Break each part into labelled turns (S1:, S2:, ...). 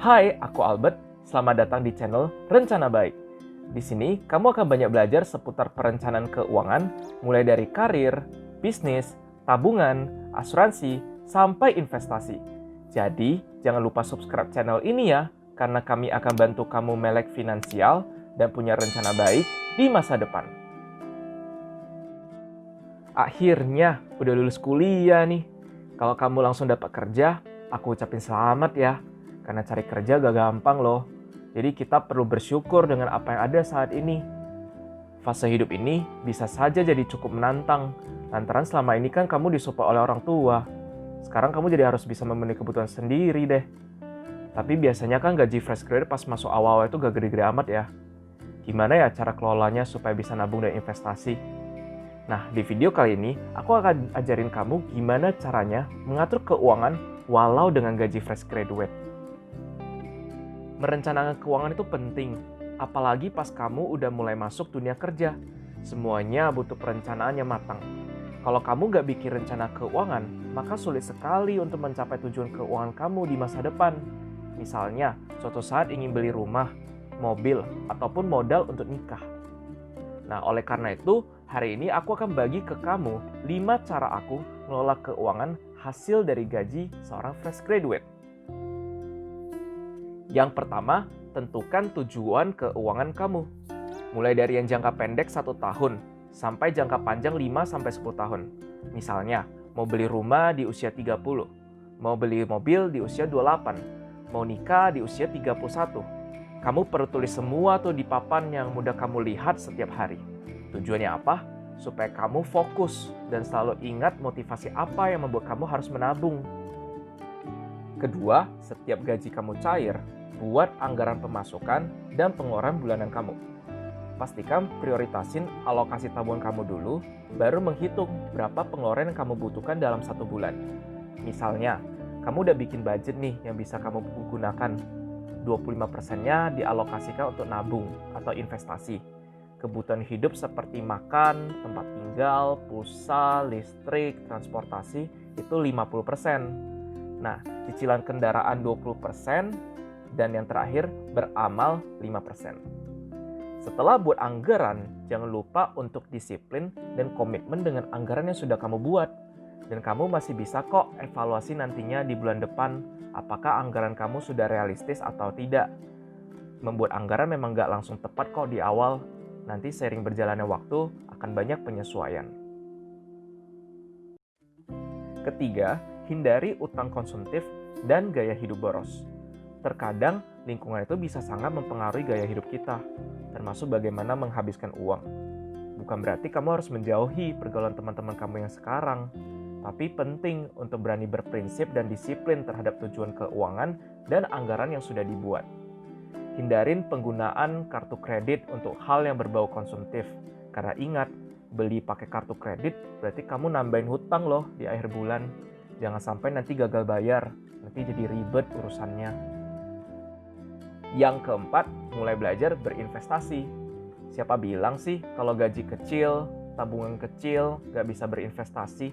S1: Hai, aku Albert. Selamat datang di channel Rencana Baik. Di sini, kamu akan banyak belajar seputar perencanaan keuangan, mulai dari karir, bisnis, tabungan, asuransi, sampai investasi. Jadi, jangan lupa subscribe channel ini ya, karena kami akan bantu kamu melek finansial dan punya rencana baik di masa depan. Akhirnya, udah lulus kuliah nih. Kalau kamu langsung dapat kerja, aku ucapin selamat ya. Karena cari kerja gak gampang loh. Jadi kita perlu bersyukur dengan apa yang ada saat ini. Fase hidup ini bisa saja jadi cukup menantang. Lantaran selama ini kan kamu disupport oleh orang tua. Sekarang kamu jadi harus bisa memenuhi kebutuhan sendiri deh. Tapi biasanya kan gaji fresh graduate pas masuk awal-awal itu gak gede-gede amat ya. Gimana ya cara kelolanya supaya bisa nabung dan investasi? Nah, di video kali ini aku akan ajarin kamu gimana caranya mengatur keuangan walau dengan gaji fresh graduate. Merencanakan keuangan itu penting, apalagi pas kamu udah mulai masuk dunia kerja. Semuanya butuh perencanaan yang matang. Kalau kamu nggak bikin rencana keuangan, maka sulit sekali untuk mencapai tujuan keuangan kamu di masa depan. Misalnya, suatu saat ingin beli rumah, mobil, ataupun modal untuk nikah. Nah, oleh karena itu, hari ini aku akan bagi ke kamu 5 cara aku mengelola keuangan hasil dari gaji seorang fresh graduate. Yang pertama, tentukan tujuan keuangan kamu. Mulai dari yang jangka pendek 1 tahun, sampai jangka panjang 5-10 tahun. Misalnya, mau beli rumah di usia 30, mau beli mobil di usia 28, mau nikah di usia 31. Kamu perlu tulis semua tuh di papan yang mudah kamu lihat setiap hari. Tujuannya apa? Supaya kamu fokus dan selalu ingat motivasi apa yang membuat kamu harus menabung. Kedua, setiap gaji kamu cair, buat anggaran pemasukan dan pengeluaran bulanan kamu. Pastikan prioritasin alokasi tabungan kamu dulu, baru menghitung berapa pengeluaran yang kamu butuhkan dalam 1 bulan. Misalnya, kamu udah bikin budget nih yang bisa kamu gunakan. 25%-nya dialokasikan untuk nabung atau investasi. Kebutuhan hidup seperti makan, tempat tinggal, pulsa, listrik, transportasi itu 50%. Nah, cicilan kendaraan 20%, dan yang terakhir beramal 5%. Setelah buat anggaran, jangan lupa untuk disiplin dan komitmen dengan anggaran yang sudah kamu buat. Dan kamu masih bisa kok evaluasi nantinya di bulan depan, apakah anggaran kamu sudah realistis atau tidak. Membuat anggaran memang gak langsung tepat kok di awal, nanti seiring berjalannya waktu akan banyak penyesuaian. Ketiga, hindari utang konsumtif dan gaya hidup boros. Terkadang lingkungan itu bisa sangat mempengaruhi gaya hidup kita, termasuk bagaimana menghabiskan uang. Bukan berarti kamu harus menjauhi pergaulan teman-teman kamu yang sekarang, tapi penting untuk berani berprinsip dan disiplin terhadap tujuan keuangan dan anggaran yang sudah dibuat. Hindarin penggunaan kartu kredit untuk hal yang berbau konsumtif, karena ingat, beli pakai kartu kredit berarti kamu nambahin hutang loh di akhir bulan. Jangan sampai nanti gagal bayar, nanti jadi ribet urusannya. Yang keempat, mulai belajar berinvestasi. Siapa bilang sih kalau gaji kecil, tabungan kecil, gak bisa berinvestasi?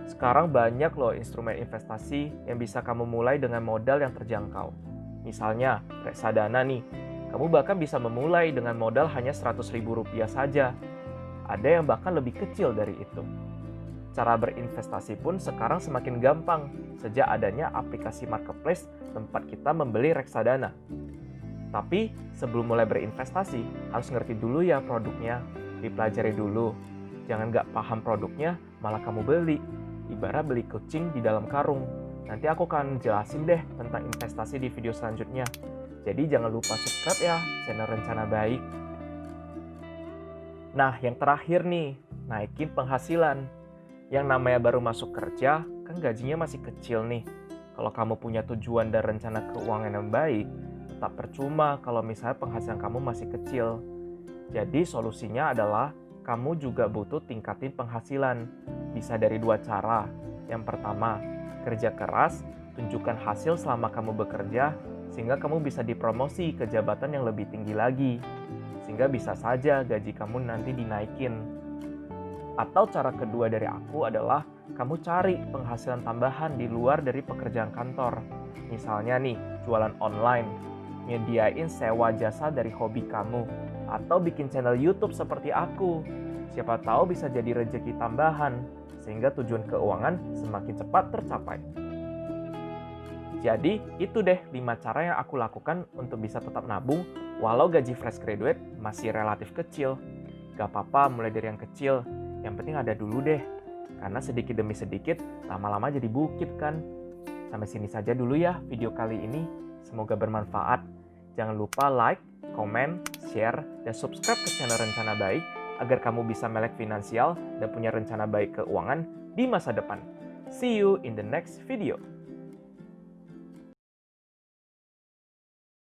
S1: Sekarang banyak loh instrumen investasi yang bisa kamu mulai dengan modal yang terjangkau. Misalnya, reksadana nih, kamu bahkan bisa memulai dengan modal hanya Rp100.000 saja. Ada yang bahkan lebih kecil dari itu. Cara berinvestasi pun sekarang semakin gampang sejak adanya aplikasi marketplace tempat kita membeli reksadana. Tapi sebelum mulai berinvestasi, harus ngerti dulu ya produknya, dipelajari dulu. Jangan gak paham produknya, malah kamu beli. Ibarat beli kucing di dalam karung. Nanti aku akan jelasin deh tentang investasi di video selanjutnya. Jadi jangan lupa subscribe ya channel Rencana Baik. Nah, yang terakhir nih, naikin penghasilan. Yang namanya baru masuk kerja, kan gajinya masih kecil nih. Kalau kamu punya tujuan dan rencana keuangan yang baik, tetap percuma kalau misalnya penghasilan kamu masih kecil. Jadi solusinya adalah kamu juga butuh tingkatin penghasilan. Bisa dari 2 cara. Yang pertama, kerja keras, tunjukkan hasil selama kamu bekerja, sehingga kamu bisa dipromosi ke jabatan yang lebih tinggi lagi. Sehingga bisa saja gaji kamu nanti dinaikin. Atau cara kedua dari aku adalah kamu cari penghasilan tambahan di luar dari pekerjaan kantor. Misalnya nih, jualan online, nyediain sewa jasa dari hobi kamu, atau bikin channel YouTube seperti aku. Siapa tahu bisa jadi rezeki tambahan, sehingga tujuan keuangan semakin cepat tercapai. Jadi, itu deh 5 cara yang aku lakukan untuk bisa tetap nabung walau gaji fresh graduate masih relatif kecil. Gak apa-apa mulai dari yang kecil, yang penting ada dulu deh. Karena sedikit demi sedikit, lama-lama jadi bukit kan. Sampai sini saja dulu ya video kali ini. Semoga bermanfaat. Jangan lupa like, komen, share, dan subscribe ke channel Rencana Baik agar kamu bisa melek finansial dan punya rencana baik keuangan di masa depan. See you in the next video.